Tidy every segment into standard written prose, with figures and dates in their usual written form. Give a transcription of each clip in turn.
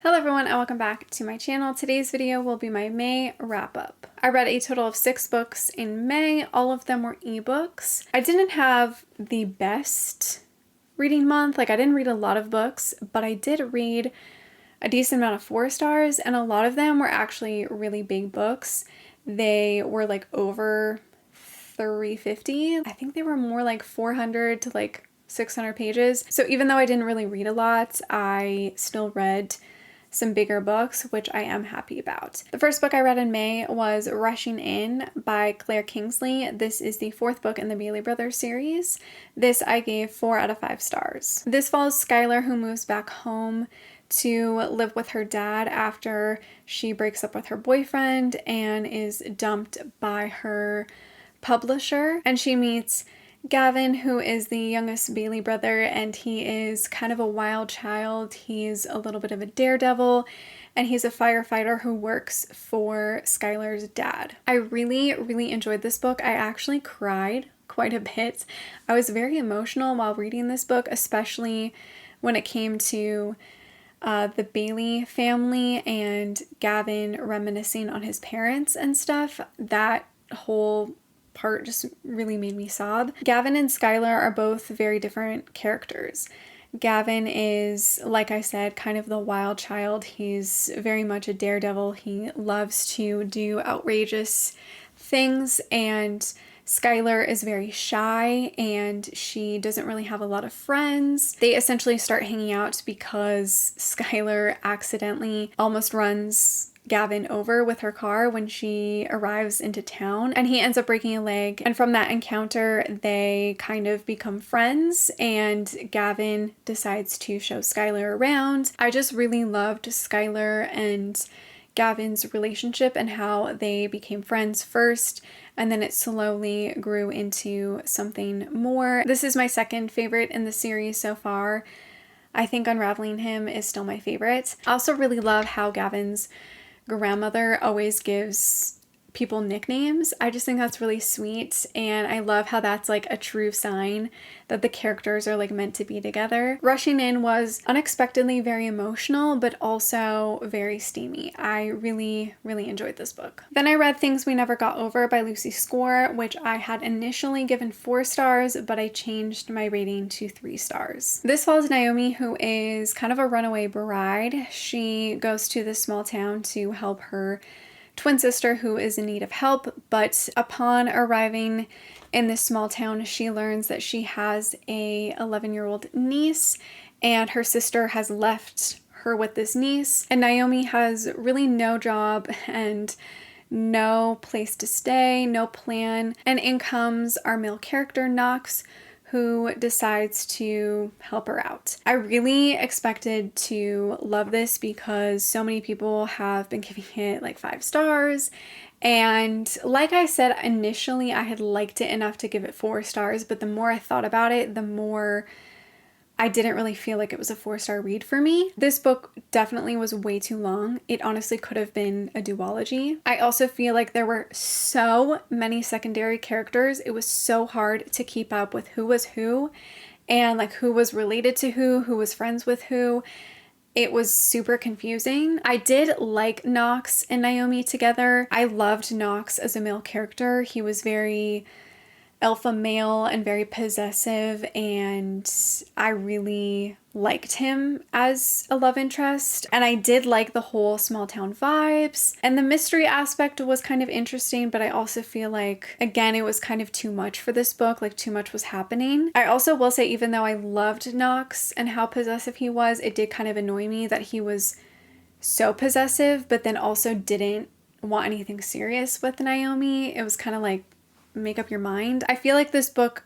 Hello everyone and welcome back to my channel. Today's video will be my May wrap-up. I read a total of 6 books in May. All of them were ebooks. I didn't have the best reading month. I didn't read a lot of books, but I did read a decent amount of 4 stars, and a lot of them were actually really big books. They were over 350. I think they were more like 400 to 600 pages. So even though I didn't really read a lot, I still read some bigger books, which I am happy about. The first book I read in May was Rushing In by Claire Kingsley. This is the 4th book in the Bailey Brothers series. This I gave 4 out of 5 stars. This follows Skylar, who moves back home to live with her dad after she breaks up with her boyfriend and is dumped by her publisher. And she meets Gavin, who is the youngest Bailey brother, and he is kind of a wild child. He's a little bit of a daredevil, and he's a firefighter who works for Skylar's dad. I really enjoyed this book. I actually cried quite a bit. I was very emotional while reading this book, especially when it came to the Bailey family and Gavin reminiscing on his parents and stuff. That whole part just really made me sob. Gavin and Skylar are both very different characters. Gavin is, like I said, kind of the wild child. He's very much a daredevil. He loves to do outrageous things, and Skylar is very shy and she doesn't really have a lot of friends. They essentially start hanging out because Skylar accidentally almost runs Gavin over with her car when she arrives into town, and he ends up breaking a leg. And from that encounter, they kind of become friends, and Gavin decides to show Skylar around. I just really loved Skylar and Gavin's relationship and how they became friends first, and then it slowly grew into something more. This is my second favorite in the series so far. I think Unraveling Him is still my favorite. I also really love how Gavin's grandmother always gives people nicknames. I just think that's really sweet, and I love how that's a true sign that the characters are meant to be together. Rushing In was unexpectedly very emotional, but also very steamy. I really enjoyed this book. Then I read Things We Never Got Over by Lucy Score, which I had initially given 4 stars, but I changed my rating to 3 stars. This follows Naomi, who is kind of a runaway bride. She goes to this small town to help her twin sister who is in need of help, but upon arriving in this small town, she learns that she has a 11-year-old niece, and her sister has left her with this niece, and Naomi has really no job and no place to stay, no plan, and in comes our male character, Knox, who decides to help her out. I really expected to love this because so many people have been giving it 5 stars. And like I said, initially I had liked it enough to give it 4 stars, but the more I thought about it, the more I didn't really feel like it was a 4-star read for me. This book definitely was way too long. It honestly could have been a duology. I also feel like there were so many secondary characters. It was so hard to keep up with who was who and who was related to who was friends with who. It was super confusing. I did like Knox and Naomi together. I loved Knox as a male character. He was very alpha male and very possessive, and I really liked him as a love interest. And I did like the whole small town vibes, and the mystery aspect was kind of interesting, but I also feel again, it was kind of too much for this book. Too much was happening. I also will say, even though I loved Knox and how possessive he was, it did kind of annoy me that he was so possessive, but then also didn't want anything serious with Naomi. It was kind of make up your mind. I feel like this book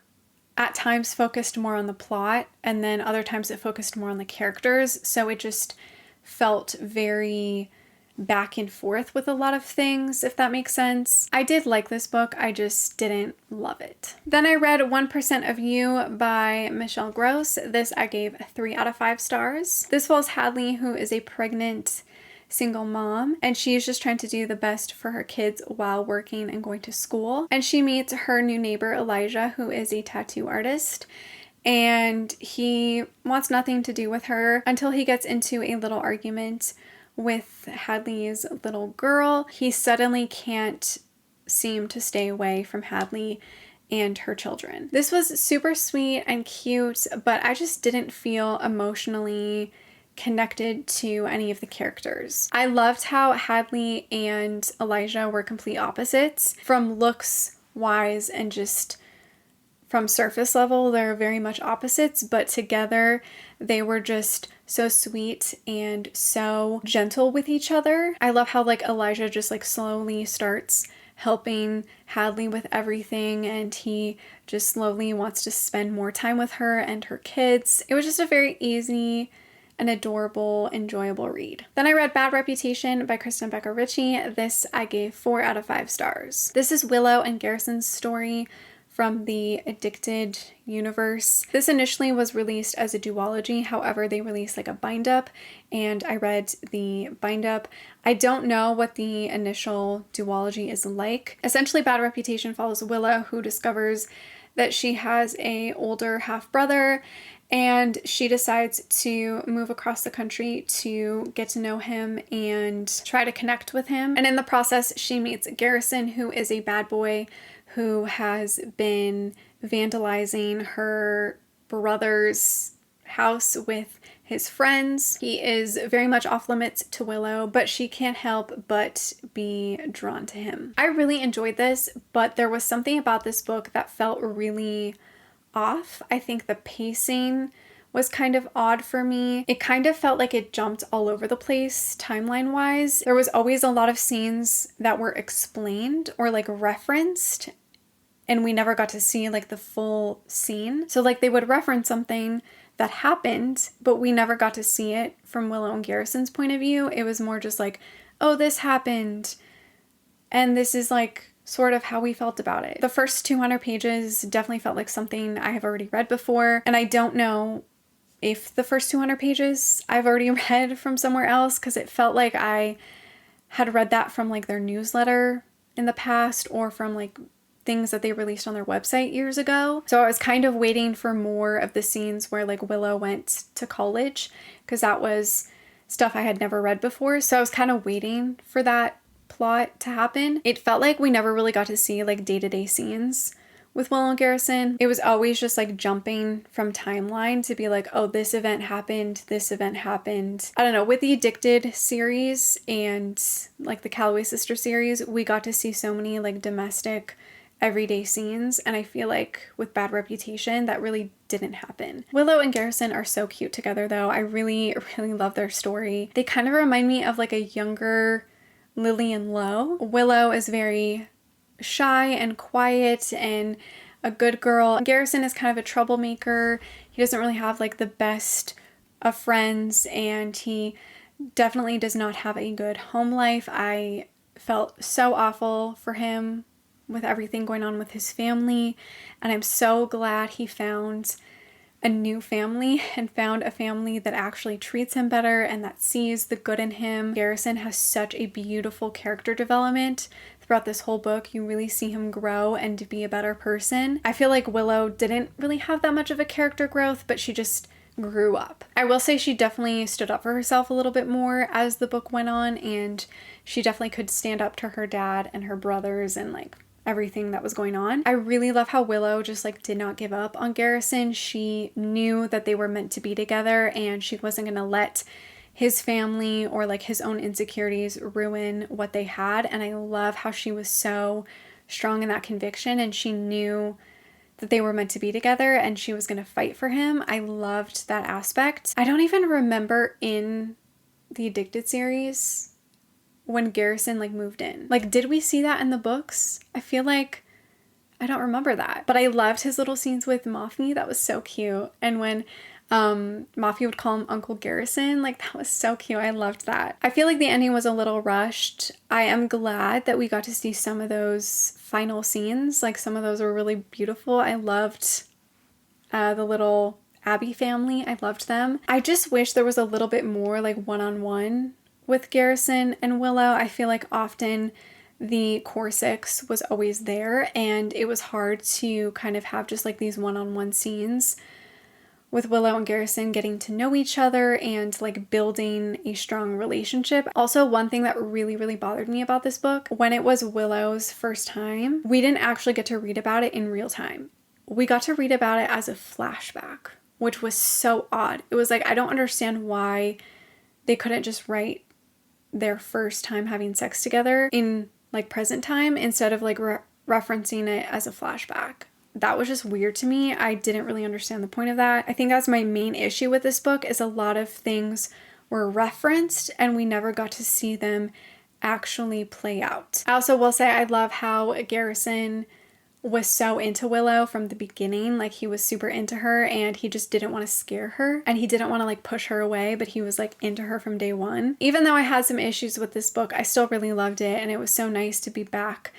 at times focused more on the plot, and then other times it focused more on the characters, so it just felt very back and forth with a lot of things, if that makes sense. I did like this book, I just didn't love it. Then I read 1% of You by Michelle Gross. This I gave 3 out of 5 stars. This follows Hadley, who is a pregnant single mom, and she is just trying to do the best for her kids while working and going to school. And she meets her new neighbor Elijah, who is a tattoo artist, and he wants nothing to do with her until he gets into a little argument with Hadley's little girl. He suddenly can't seem to stay away from Hadley and her children. This was super sweet and cute, but I just didn't feel emotionally connected to any of the characters. I loved how Hadley and Elijah were complete opposites from looks wise, and just from surface level they're very much opposites, but together they were just so sweet and so gentle with each other. I love how like Elijah just like slowly starts helping Hadley with everything, and he just slowly wants to spend more time with her and her kids. It was just a very easy, an adorable, enjoyable read. Then I read Bad Reputation by Kristen Becker Ritchie. This I gave 4 out of 5 stars. This is Willow and Garrison's story from the Addicted universe. This initially was released as a duology, however they released like a bind-up, and I read the bind-up. I don't know what the initial duology is like. Essentially, Bad Reputation follows Willow, who discovers that she has an older half-brother, and she decides to move across the country to get to know him and try to connect with him. And in the process, she meets Garrison, who is a bad boy who has been vandalizing her brother's house with his friends. He is very much off limits to Willow, but she can't help but be drawn to him. I really enjoyed this, but there was something about this book that felt really off. I think the pacing was kind of odd for me. It kind of felt like it jumped all over the place timeline wise. There was always a lot of scenes that were explained or like referenced, and we never got to see like the full scene. So like they would reference something that happened, but we never got to see it from Willow and Garrison's point of view. It was more just like, oh, this happened, and this is like sort of how we felt about it. The first 200 pages definitely felt like something I have already read before, and I don't know if the first 200 pages I've already read from somewhere else, because it felt like I had read that from like their newsletter in the past, or from like things that they released on their website years ago. So I was kind of waiting for more of the scenes where like Willow went to college, because that was stuff I had never read before. So I was kind of waiting for that plot to happen. It felt like we never really got to see like day-to-day scenes with Willow and Garrison. It was always just like jumping from timeline to be like, oh, this event happened, this event happened. I don't know, with the Addicted series and like the Calloway Sister series, we got to see so many like domestic everyday scenes, and I feel like with Bad Reputation that really didn't happen. Willow and Garrison are so cute together though. I really love their story. They kind of remind me of like a younger Lillian Lowe. Willow is very shy and quiet and a good girl. Garrison is kind of a troublemaker. He doesn't really have like the best of friends, and he definitely does not have a good home life. I felt so awful for him with everything going on with his family, and I'm so glad he found a new family and found a family that actually treats him better and that sees the good in him. Garrison has such a beautiful character development throughout this whole book. You really see him grow and to be a better person. I feel like Willow didn't really have that much of a character growth, but she just grew up. I will say she definitely stood up for herself a little bit more as the book went on, and she definitely could stand up to her dad and her brothers and like everything that was going on. I really love how Willow just like did not give up on Garrison. She knew that they were meant to be together, and she wasn't going to let his family or like his own insecurities ruin what they had. And I love how she was so strong in that conviction, and she knew that they were meant to be together and she was going to fight for him. I loved that aspect. I don't even remember in the Addicted series when Garrison like moved in. Like, did we see that in the books? I feel like I don't remember that. But I loved his little scenes with Moffney. That was so cute. And when Moffney would call him Uncle Garrison, like that was so cute. I loved that. I feel like the ending was a little rushed. I am glad that we got to see some of those final scenes. Like some of those were really beautiful. I loved the little Abby family. I loved them. I just wish there was a little bit more like one-on-one with Garrison and Willow. I feel like often the core six was always there, and it was hard to kind of have just like these one-on-one scenes with Willow and Garrison getting to know each other and like building a strong relationship. Also, one thing that really, really bothered me about this book, when it was Willow's first time, we didn't actually get to read about it in real time. We got to read about it as a flashback, which was so odd. It was like, I don't understand why they couldn't just write their first time having sex together in like present time instead of like referencing it as a flashback. That was just weird to me. I didn't really understand the point of that. I think that's my main issue with this book, is a lot of things were referenced and we never got to see them actually play out. I also will say I love how Garrison was so into Willow from the beginning. Like, he was super into her and he just didn't want to scare her and he didn't want to like push her away, but he was like into her from day one. Even though I had some issues with this book, I still really loved it and it was so nice to be back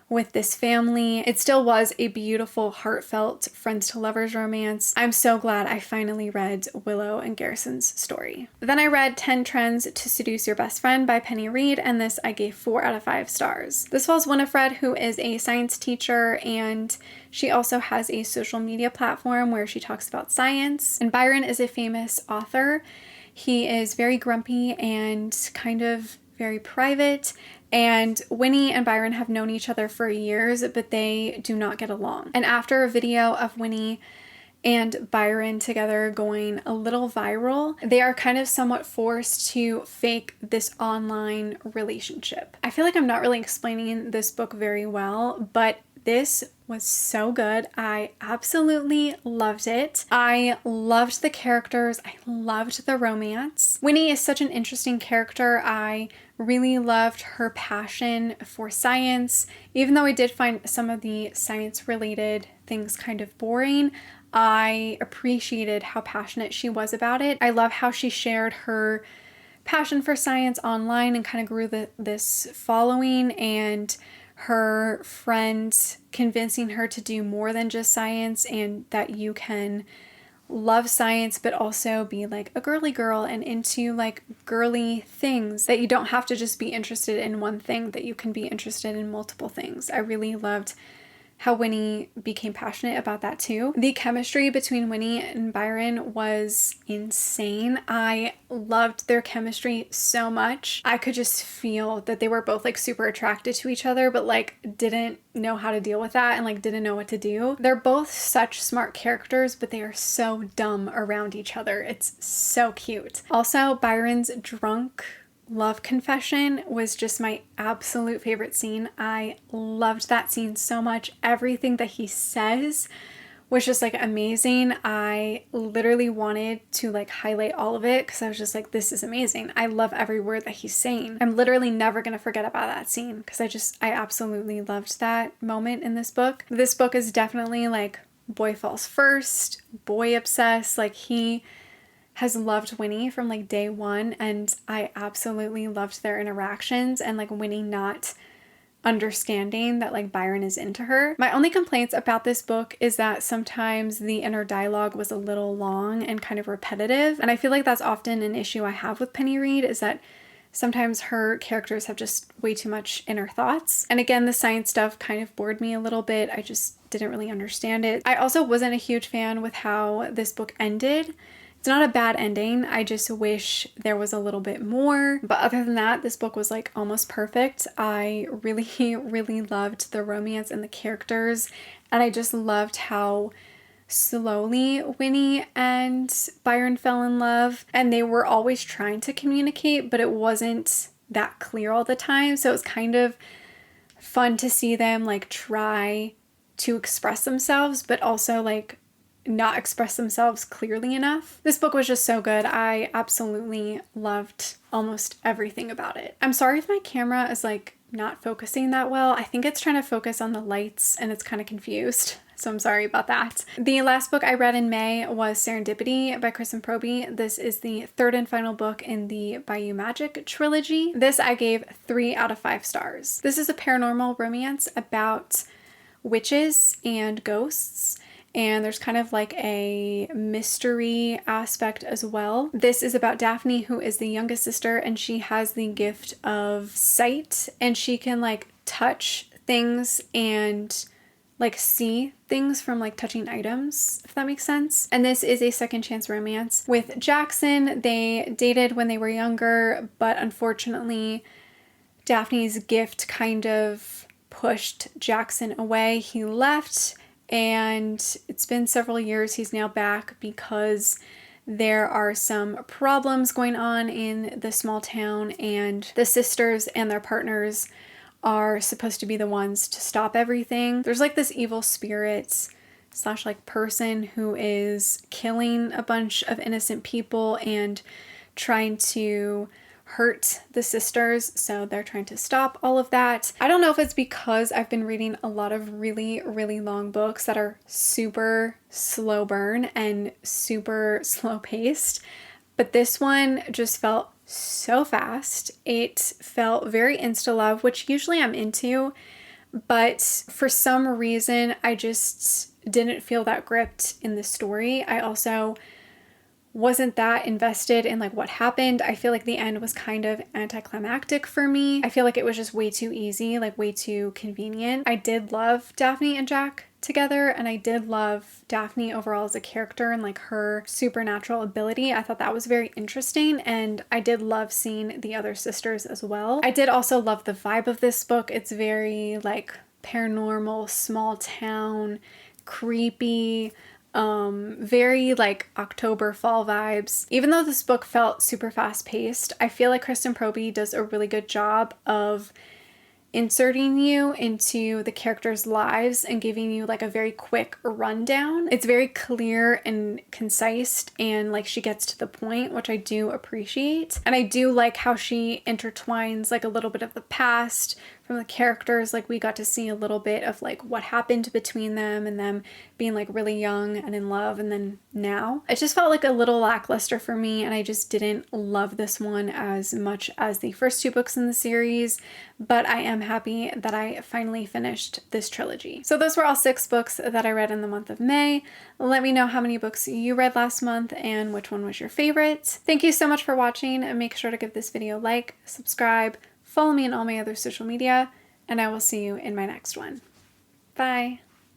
with this family. It still was a beautiful, heartfelt friends to lovers romance. I'm so glad I finally read Willow and Garrison's story. Then I read 10 Trends to Seduce Your Best Friend by Penny Reid, and this I gave 4 out of 5 stars. This follows Winifred, who is a science teacher, and she also has a social media platform where she talks about science. And Byron is a famous author. He is very grumpy and kind of very private, and Winnie and Byron have known each other for years, but they do not get along. And after a video of Winnie and Byron together going a little viral, they are kind of somewhat forced to fake this online relationship. I feel like I'm not really explaining this book very well, but this was so good. I absolutely loved it. I loved the characters. I loved the romance. Winnie is such an interesting character. I really loved her passion for science. Even though I did find some of the science-related things kind of boring, I appreciated how passionate she was about it. I love how she shared her passion for science online and kind of grew this following, and her friend convincing her to do more than just science and that you can love science but also be like a girly girl and into like girly things, that you don't have to just be interested in one thing, that you can be interested in multiple things. I really loved how Winnie became passionate about that too. The chemistry between Winnie and Byron was insane. I loved their chemistry so much. I could just feel that they were both like super attracted to each other, but like didn't know how to deal with that and like didn't know what to do. They're both such smart characters, but they are so dumb around each other. It's so cute. Also, Byron's drunk love confession was just my absolute favorite scene. I loved that scene so much. Everything that he says was just like amazing. I literally wanted to like highlight all of it because I was just like, this is amazing. I love every word that he's saying. I'm literally never going to forget about that scene because I absolutely loved that moment in this book. This book is definitely like boy falls first, boy obsessed. Like, he has loved Winnie from like day one, and I absolutely loved their interactions and like Winnie not understanding that like Byron is into her. My only complaints about this book is that sometimes the inner dialogue was a little long and kind of repetitive, and I feel like that's often an issue I have with Penny Reid, is that sometimes her characters have just way too much inner thoughts. And again, the science stuff kind of bored me a little bit. I just didn't really understand it. I also wasn't a huge fan with how this book ended. It's not a bad ending. I just wish there was a little bit more. But other than that, this book was like almost perfect. I really, really loved the romance and the characters. And I just loved how slowly Winnie and Byron fell in love. And they were always trying to communicate, but it wasn't that clear all the time. So it was kind of fun to see them like try to express themselves, but also like not express themselves clearly enough. This book was just so good. I absolutely loved almost everything about it. I'm sorry if my camera is like not focusing that well. I think it's trying to focus on the lights and it's kind of confused. So I'm sorry about that. The last book I read in May was Serendipity by Kristen Proby. This is the third and final book in the Bayou Magic trilogy. This I gave 3 out of 5 stars. This is a paranormal romance about witches and ghosts, and there's kind of like a mystery aspect as well. This is about Daphne, who is the youngest sister, and she has the gift of sight, and she can like touch things and like see things from like touching items, if that makes sense. And this is a second chance romance with Jackson. They dated when they were younger, but unfortunately Daphne's gift kind of pushed Jackson away. He left, and it's been several years. He's now back because there are some problems going on in the small town, and the sisters and their partners are supposed to be the ones to stop everything. There's like this evil spirit slash like person who is killing a bunch of innocent people and trying to hurt the sisters, so they're trying to stop all of that. I don't know if it's because I've been reading a lot of really, really long books that are super slow burn and super slow paced, but this one just felt so fast. It felt very insta-love, which usually I'm into, but for some reason I just didn't feel that gripped in the story. I also wasn't that invested in like what happened. I feel like the end was kind of anticlimactic for me. I feel like it was just way too easy, like way too convenient. I did love Daphne and Jack together, and I did love Daphne overall as a character and like her supernatural ability. I thought that was very interesting, and I did love seeing the other sisters as well. I did also love the vibe of this book. It's very like paranormal, small town, creepy, very like October fall vibes. Even though this book felt super fast paced, I feel like Kristen Proby does a really good job of inserting you into the characters' lives and giving you like a very quick rundown. It's very clear and concise, and like she gets to the point, which I do appreciate. And I do like how she intertwines like a little bit of the past from the characters. Like we got to see a little bit of like what happened between them and them being like really young and in love, and then now. It just felt like a little lackluster for me, and I just didn't love this one as much as the first two books in the series, but I am happy that I finally finished this trilogy. So those were all 6 books that I read in the month of May. Let me know how many books you read last month and which one was your favorite. Thank you so much for watching, and make sure to give this video a like, subscribe, follow me on all my other social media, and I will see you in my next one. Bye.